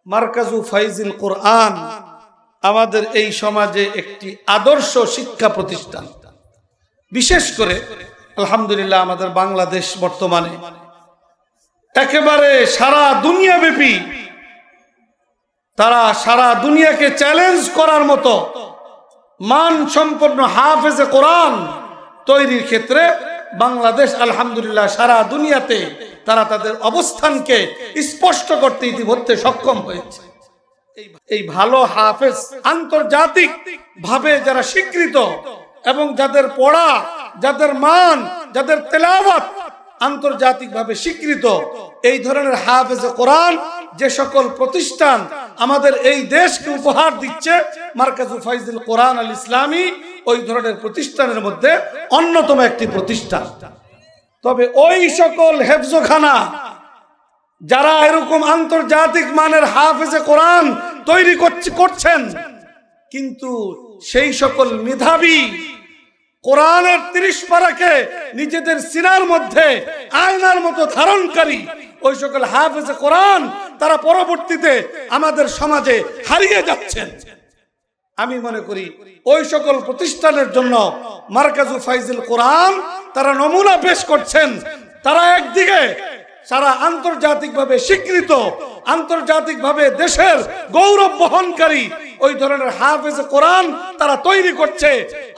মারকাজু ফাইজিল কোরআন আমাদের এই সমাজে একটি আদর্শ শিক্ষা প্রতিষ্ঠান। বিশেষ করে আলহামদুলিল্লাহ আমাদের বাংলাদেশ বর্তমানে একেবারে সারা দুনিয়াব্যাপী তারা সারা দুনিয়াকে চ্যালেঞ্জ করার মতো মানসম্পন্ন হাফেজে কোরআন তৈরির ক্ষেত্রে বাংলাদেশ আলহামদুলিল্লাহ সারা দুনিয়াতে তারা তাদের অবস্থানকে স্পষ্ট করতে ইতিমধ্যে সক্ষম হয়েছে। এই ভালো হাফেজ আন্তর্জাতিক ভাবে যারা স্বীকৃত এবং যাদের পড়া, যাদের মান, যাদের তেলাওয়াত আন্তর্জাতিক ভাবে স্বীকৃত, এই ধরনের হাফেজে কোরআন যে সকল প্রতিষ্ঠান আমাদের এই দেশকে উপহার দিচ্ছে, মারকাজু ফাইজুল কোরআন আল ইসলামী ওই ধরনের প্রতিষ্ঠানের মধ্যে অন্যতম একটি প্রতিষ্ঠান। তবে ওই সকল হেফজখানা যারা এরকম আন্তর্জাতিক মানের হাফেজে কোরআন তৈরি করছেন, কিন্তু সেই সকল মেধাবী কোরআনের 30 পারাকে নিজেদের সিনার মধ্যে আয়নার মতো ধারণকারী ওই সকল হাফেজে কোরআন তারা পরবর্তীতে আমাদের সমাজে হারিয়ে যাচ্ছেন। আমি মনে করি ওই সকল প্রতিষ্ঠানের জন্য মারকাজু ফাইজুল কোরআন তারা নমুনা পেশ করছেন। তারা একদিকে সারা আন্তর্জাতিকভাবে স্বীকৃত, আন্তর্জাতিকভাবে দেশের গৌরব বহনকারী ওই ধরনের হাফেজে কোরআন তারা তৈরি করছে,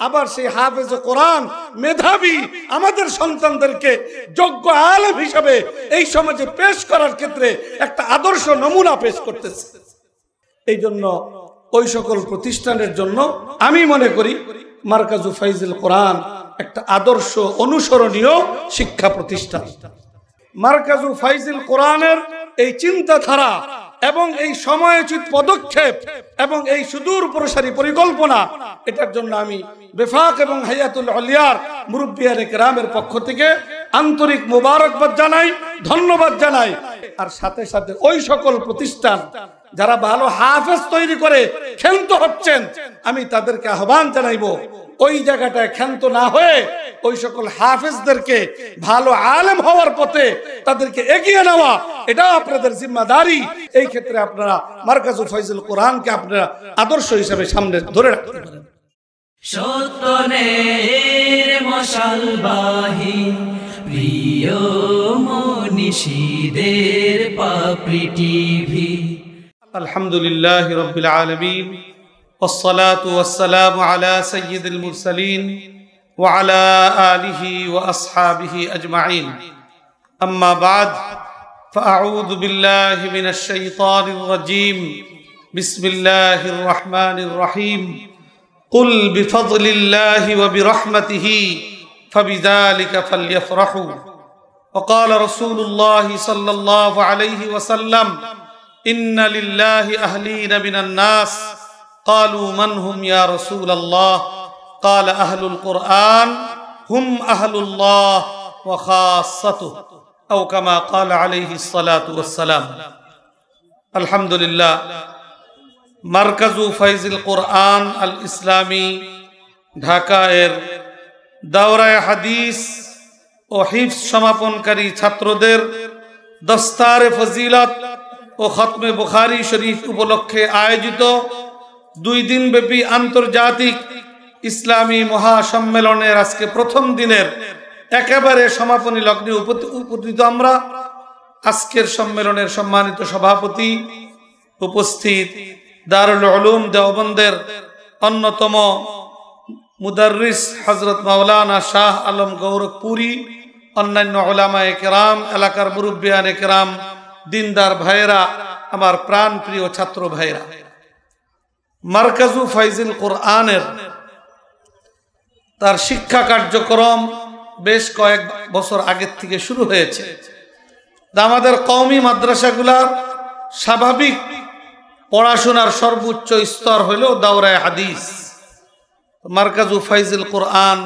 আবার সেই হাফেজে কোরআন মেধাবী আমাদের সন্তানদেরকে যোগ্য আলেম হিসেবে এই সমাজে পেশ করার ক্ষেত্রে একটা আদর্শ নমুনা পেশ করতেছে। এই জন্য ওই সকল প্রতিষ্ঠানের জন্য আমি মনে করি মারকাজু ফাইজুল কোরআন একটা আদর্শ অনুসরণীয় শিক্ষা প্রতিষ্ঠান। মারকাজু ফাইজুল কোরআনের এই চিন্তাধারা এবং এই সময়োচিত পদক্ষেপ এবং এই সুদূর প্রসারী পরিকল্পনা, এটার জন্য আমি বেফাক এবং হায়াতুল আলিয়ার মুরব্বিয়ানে কেরামের পক্ষ থেকে আন্তরিক মোবারকবাদ জানাই, ধন্যবাদ জানাই। আর সাথে সাথে ওই সকল প্রতিষ্ঠান যারা ভালো হাফেজ তৈরি করে ক্ষান্ত হচ্ছেন, আমি তাদেরকে আহ্বান জানাইব ওই জায়গাটায় ক্ষান্ত না হয়ে ওই সকল হাফেজদেরকে ভালো আলেম হওয়ার পথে তাদেরকে এগিয়ে নেওয়া, এটা আপনাদের জিম্মাদারি। এই ক্ষেত্রে আপনারা মারকাজু ফাইজুল কোরআনকে আপনারা আদর্শ হিসেবে সামনে ধরে রাখতে পারেন। সত্যের মশালবাহী প্রিয় মনীষীদের পাপড়ি টিভি। আলহামদুলিল্লাহি রাব্বিল আলামিন والصلاة والسلام على سيد المرسلين وعلى آله وأصحابه أجمعين أما بعد فأعوذ بالله من الشيطان الرجيم بسم الله الرحمن الرحيم قل بفضل الله وبرحمته فبذلك فليفرحوا وقال رسول الله صلى الله عليه وسلم إن لله أهلين من الناس قالوا من هم يا رسول الله قال أهل القرآن هم أهل الله وخاصته أو كما قال عليه الصلاة والسلام الحمد لله মারকাজু ফাইজুল কোরআন আল ইসলামী ঢাকার দাওরায়ে হাদিস ও হিফজ সমাপনকারী ছাত্রদের দস্তারে ফজিলত ও খতমে বুখারী শরীফ উপলক্ষে আয়োজিত 2 দিনব্যাপী আন্তর্জাতিক ইসলামী মহাসম্মেলনের আজকে প্রথম দিনের একেবারে সমাপনী লগ্নে উপস্থিত আমরা। আজকের সম্মেলনের সম্মানিত সভাপতি, উপস্থিত দারুল উলুম দেওবন্দের অন্যতম মুদাররিস হযরত মাওলানা শাহ আলম গৌরখপুরি, অন্যান্য উলামায়ে কেরাম, এলাকার মুরব্বিয়ানে কেরাম, দিনদার ভাইয়েরা, আমার প্রাণ প্রিয় ছাত্র ভাইয়েরা, মারকাজু ফাইজুল কোরআনের তার শিক্ষা কার্যক্রম বেশ কয়েক বছর আগের থেকে শুরু হয়েছে। আমাদের কওমি মাদ্রাসাগুলার স্বাভাবিক পড়াশোনার সর্বোচ্চ স্তর হলো দাওরায়ে হাদিস। মারকাজু ফাইজুল কোরআন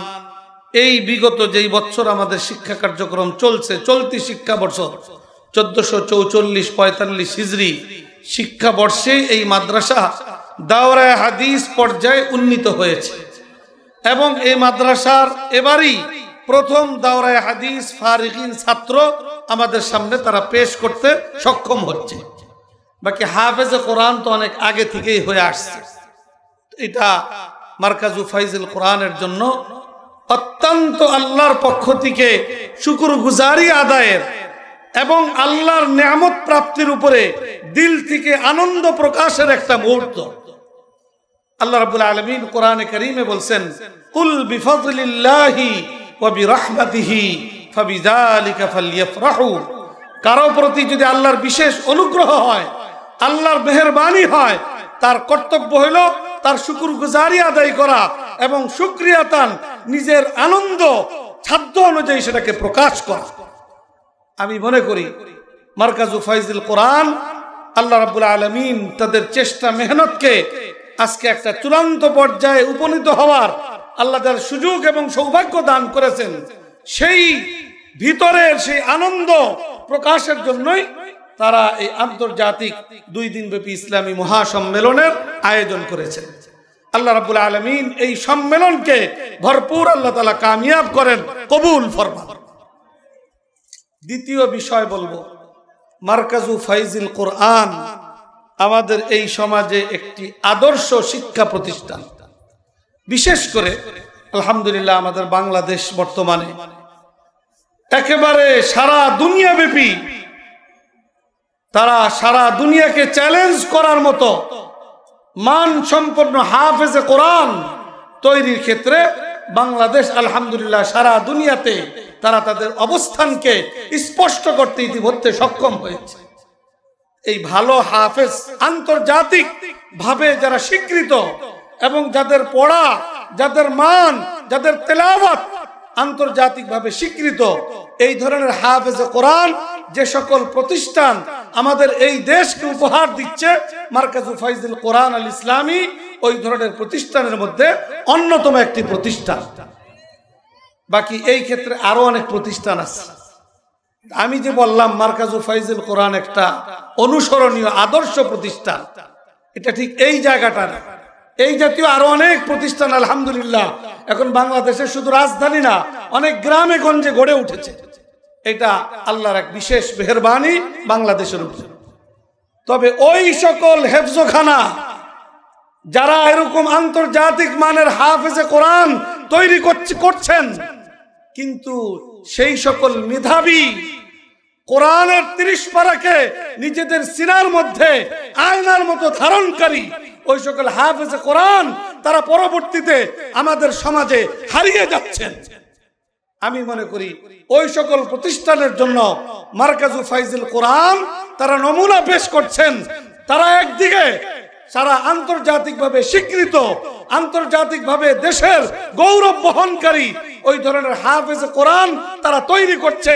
এই বিগত যেই বছর আমাদের শিক্ষা কার্যক্রম চলছে, চলতি শিক্ষাবর্ষ 1444-45 হিজরি শিক্ষাবর্ষে এই মাদ্রাসা দাওরায়ে হাদিস পর্যায়ে উন্নীত হয়েছে এবং এই মাদ্রাসার এবারই প্রথম দাওরায়ে হাদিস ফারিগিন ছাত্র আমাদের সামনে তারা পেশ করতে সক্ষম হচ্ছে। বাকি হাফেজে কোরআন তো অনেক আগে থেকেই হয়ে আসছে। এটা মারকাজু ফাইজুল কোরআনের জন্য অত্যন্ত আল্লাহর পক্ষ থেকে শুকরগুজারি আদায়ের এবং আল্লাহর নিয়ামত প্রাপ্তির উপরে দিল থেকে আনন্দ প্রকাশের একটা মুহূর্ত। আল্লাহ রাব্বুল আলামিন কোরআনে কারীমে বলছেন, কুল বিফাযলিল্লাহি ওয়া বিরাহমাতিহি ফাবিযালিকা ফালইফরাহু। কারো প্রতি যদি আল্লাহর বিশেষ অনুগ্রহ হয়, আল্লাহর মেহেরবানি হয়, তার কর্তব্য হলো তার শুকরগুজারি আদায় করা এবং শুকরিয়াতান নিজের আনন্দ সাধ্য অনুযায়ী সেটাকে প্রকাশ করা। আমি মনে করি মারকাজু ফাইজুল কোরআন আল্লাহ রাব্বুল আলামিন তাদের চেষ্টা মেহনতকে আজকে একটা চূড়ান্ত পর্যায়ে উপনীত হওয়ার আল্লাহ তার সুযোগ এবং সৌভাগ্য দান করেছেন। সেই ভিতরের সেই আনন্দ প্রকাশের জন্যই তারা এই আন্তর্জাতিক 2 দিনব্যাপী ইসলামী মহাসম্মেলনের আয়োজন করেছেন। আল্লাহ রাব্বুল আলামিন এই সম্মেলনকে ভরপুর আল্লাহ তাআলা কামিয়াব করেন, কবুল ফরমান। দ্বিতীয় বিষয় বলবো, মারকাজু ফাইজুল কোরআন আমাদের এই সমাজে একটি আদর্শ শিক্ষা প্রতিষ্ঠান। বিশেষ করে আলহামদুলিল্লাহ আমাদের বাংলাদেশ বর্তমানে একেবারে সারা দুনিয়াব্যাপী তারা সারা দুনিয়াকে চ্যালেঞ্জ করার মতো মান সম্পন্ন হাফেজে কোরআন তৈরির ক্ষেত্রে বাংলাদেশ আলহামদুলিল্লাহ সারা দুনিয়াতে তারা তাদের অবস্থানকে স্পষ্ট করতে ইতিমধ্যে সক্ষম হয়েছে। এই ভালো হাফেজ আন্তর্জাতিক ভাবে যারা স্বীকৃত এবং যাদের পড়া, যাদের মান, যাদের তেলাওয়াত আন্তর্জাতিক ভাবে স্বীকৃত, এই ধরনের হাফেজে কোরআন যে সকল প্রতিষ্ঠান আমাদের এই দেশকে উপহার দিচ্ছে, মারকাজু ফাইজুল কোরআন আল ইসলামী ওই ধরনের প্রতিষ্ঠানের মধ্যে অন্যতম একটি প্রতিষ্ঠান। বাকি এই ক্ষেত্রে আরো অনেক প্রতিষ্ঠান আছে। আমি যে বললাম মারকাজু ফাইজুল কোরআন একটা অনুসরণীয় আদর্শ প্রতিষ্ঠান, এটা ঠিক এই জায়গাটা না। এই জাতীয় আরো অনেক প্রতিষ্ঠান আলহামদুলিল্লাহ এখন বাংলাদেশে শুধু রাজধানী না, অনেক গ্রামে গঞ্জে গড়ে উঠেছে। এটা আল্লাহর এক বিশেষ মেহেরবানি বাংলাদেশের উপর। তবে ওই সকল হেফজখানা যারা এরকম আন্তর্জাতিক মানের হাফেজে কোরআন তৈরি করছেন, কিন্তু সেই সকল মেধাবী কোরআনের 30 পারাকে নিজেদের সিনার মধ্যে আয়নার মতো ধারণকারী ওই সকল হাফেজে কোরআন তারা পরবর্তীতে আমাদের সমাজে হারিয়ে যাচ্ছেন। আমি মনে করি ওই সকল প্রতিষ্ঠানের জন্য মারকাজু ফাইজুল কোরআন তারা নমুনা পেশ করছেন। তারা একদিকে সারা আন্তর্জাতিকভাবে স্বীকৃত, আন্তর্জাতিকভাবে দেশের গৌরব বহনকারী ওই ধরনের হাফেজে কোরআন তারা তৈরি করছে,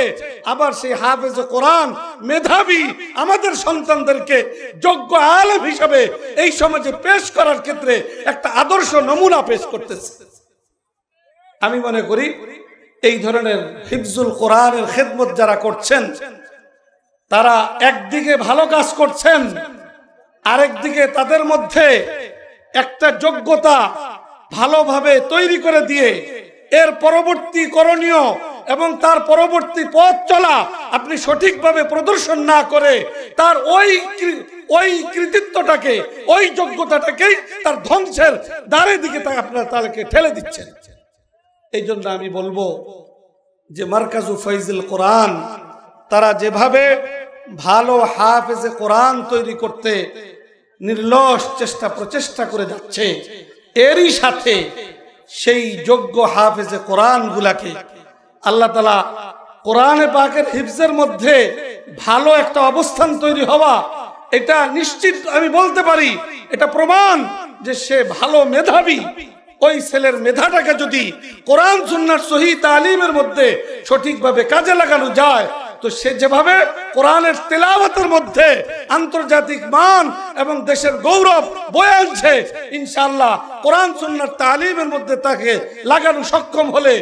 আবার সেই হাফেজে কোরআন মেধাবী আমাদের সন্তানদেরকে যোগ্য আলেম হিসাবে এই সমাজে পেশ করার ক্ষেত্রে একটা আদর্শ নমুনা পেশ করতেছে। আমি মনে করি এই ধরনের হিফজুল কোরআনের খেদমত যারা করছেন তারা একদিকে ভালো কাজ করছেন, আরেকদিকে তাদের মধ্যে একটা যোগ্যতা ভালোভাবে তৈরি করে দিয়ে এর পরবর্তী করণীয় এবং তার পরবর্তী পথ চলা আপনি সঠিকভাবে প্রদর্শন না করে তার ওই কৃতিত্বটাকে, ওই যোগ্যতাটাকেই তার ধ্বংসের দ্বারের দিকে আপনারা তাকে ঠেলে দিচ্ছেন। এই জন্য আমি বলবো যে মারকাজু ফাইজুল কোরআন তারা যেভাবে ভালো হাফেজে কোরআন তৈরি করতে নির্লস প্রচেষ্টা করে যাচ্ছে, এরই সাথে সেই যোগ্য হাফেজে কোরআন গুলাকে আল্লাহ তাআলা কোরআনে পাকের হিফজের মধ্যে ভালো একটা অবস্থান তৈরি হওয়া, এটা নিশ্চিত আমি বলতে পারি, এটা প্রমাণ যে সে ভালো মেধাবী। ওই ছেলের মেধাটাকে যদি কোরআন সুন্নাহর সহিহ তালিমের মধ্যে সঠিকভাবে কাজে লাগানো যায়, তো সে যেভাবে কোরআনের তেলাওয়াতের মধ্যে আন্তর্জাতিক মান এবং দেশের গৌরব বয়ে আনছে, ইনশাআল্লাহ কোরআন সুন্নাহর তালিমের মধ্যে তাকে লাগানো সক্ষম হলে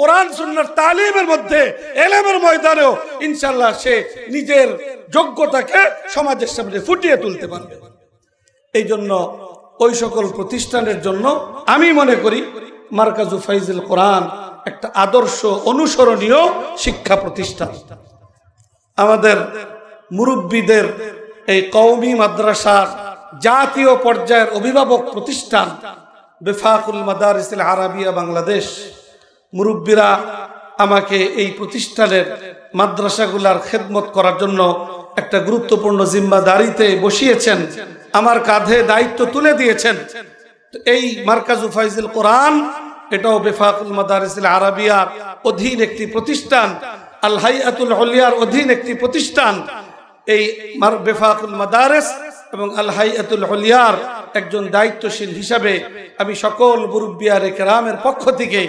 কোরআন সুন্নাহর তালিমের মধ্যে ইলমের ময়দানেও ইনশাআল্লাহ সে নিজের যোগ্যতাকে সমাজের সামনে ফুটিয়ে তুলতে পারবে। এই জন্য ওই সকল প্রতিষ্ঠানের জন্য আমি মনে করি মারকাজু ফাইজুল কোরআন একটা আদর্শ অনুসরণীয় শিক্ষা প্রতিষ্ঠান। আমাদের মুরব্বীদের এই কওমি মাদ্রাসার জাতীয় পর্যায়ের অভিভাবক প্রতিষ্ঠান বেফাকুল মাদারিসিল আরাবিয়া বাংলাদেশ, মুরব্বীরা আমাকে এই প্রতিষ্ঠানের মাদ্রাসাগুলার খেদমত করার জন্য একটা গুরুত্বপূর্ণ জিম্মাদারিতে বসিয়েছেন, আমার কাঁধে দায়িত্ব তুলে দিয়েছেন। এই মারকাজু ফাইজুল কোরআন, এটাও বেফাকুল মাদারিসিল আরাবিয়ার অধীন একটি প্রতিষ্ঠান, আল হাইয়াতুল উলিয়ার অধীন একটি প্রতিষ্ঠান। এই বেফাকুল মাদারিস এবং আল হাইয়াতুল উলিয়ার একজন দায়িত্বশীল হিসাবে আমি সকল মুরব্বিয়ারে কেরামের পক্ষ থেকে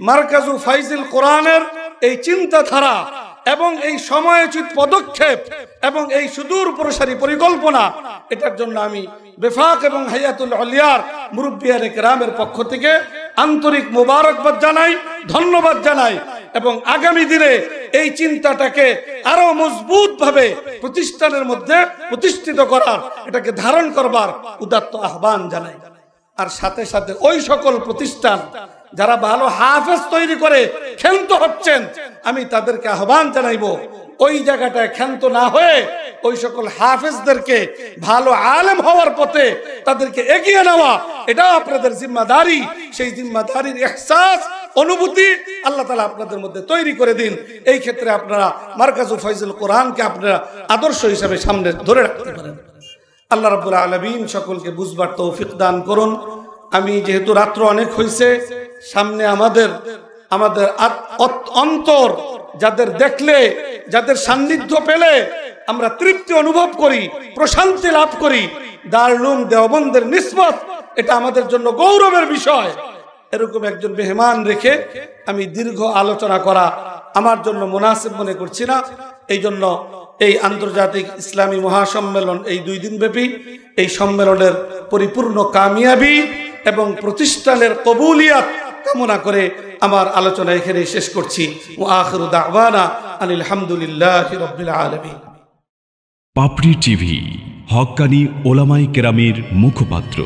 মারকাজু ফাইজুল কোরআনের এই চিন্তাধারা এবং এই সময়োচিত পদক্ষেপ এবং এই সুদূর প্রসারী পরিকল্পনা, এটার জন্য আমি বেফাক এবং হাইয়াতুল উলিয়ার মুরব্বিয়ারে কেরামের পক্ষ থেকে আন্তরিক মোবারকবাদ জানাই, ধন্যবাদ জানাই এবং আগামী দিনে এই চিন্তাটাকে আরো মজবুত ভাবে প্রতিষ্ঠানের মধ্যে প্রতিষ্ঠিত করার, এটাকে ধারণ করবার উদাত্ত আহ্বান জানাই। আর সাথে সাথে ওই সকল প্রতিষ্ঠান যারা ভালো হাফেজ তৈরি করে ক্ষান্ত হচ্ছেন, আমি তাদেরকে আহ্বান জানাইব ওই জায়গাটায় ক্ষান্ত না হয়ে ওই সকল হাফেজদেরকে ভালো আলেম হওয়ার পথে তাদেরকে এগিয়ে নেওয়া, এটা আপনাদের জিম্মাদারি। সেই জিম্মাদারির ইহসাস, অনুভূতি আল্লাহ তাআলা আপনাদের মধ্যে তৈরি করে দিন। এই ক্ষেত্রে আপনারা মারকাজু ফাইজুল কোরআনকে আপনারা আদর্শ হিসাবে সামনে ধরে রাখতে পারেন। আল্লাহ রাব্বুল আলামিন সকলকে বুঝবার তৌফিক দান করুন। আমি যেহেতু রাত্র অনেক হয়েছে, সামনে আমাদের অন্তর যাদের দেখলে, যাদের সান্নিধ্য পেলে আমরা তৃপ্তি অনুভব করি, প্রশান্তি লাভ করি, দারুল উলুম দেওবন্দের নিসবত, এটা আমাদের জন্য গৌরবের বিষয়। এরকম একজন মেহমান রেখে আমি দীর্ঘ আলোচনা করা আমার জন্য মুনাসিব মনে করছি না। এই জন্য এই আন্তর্জাতিক ইসলামী মহাসম্মেলন, এই 2 দিন ব্যাপী এই সম্মেলনের পরিপূর্ণ কামিয়াবি এবং প্রতিষ্ঠানের কবুলিয়াত কামনা করে আমার আলোচনা এখানে শেষ করছি। ওয়া আখিরু দাওয়ানা আনিল হামদুলিল্লাহি রাব্বিল আলামিন। পাপড়ি টিভি, হক্কানি ওলামায়ে কেরামের মুখপাত্র।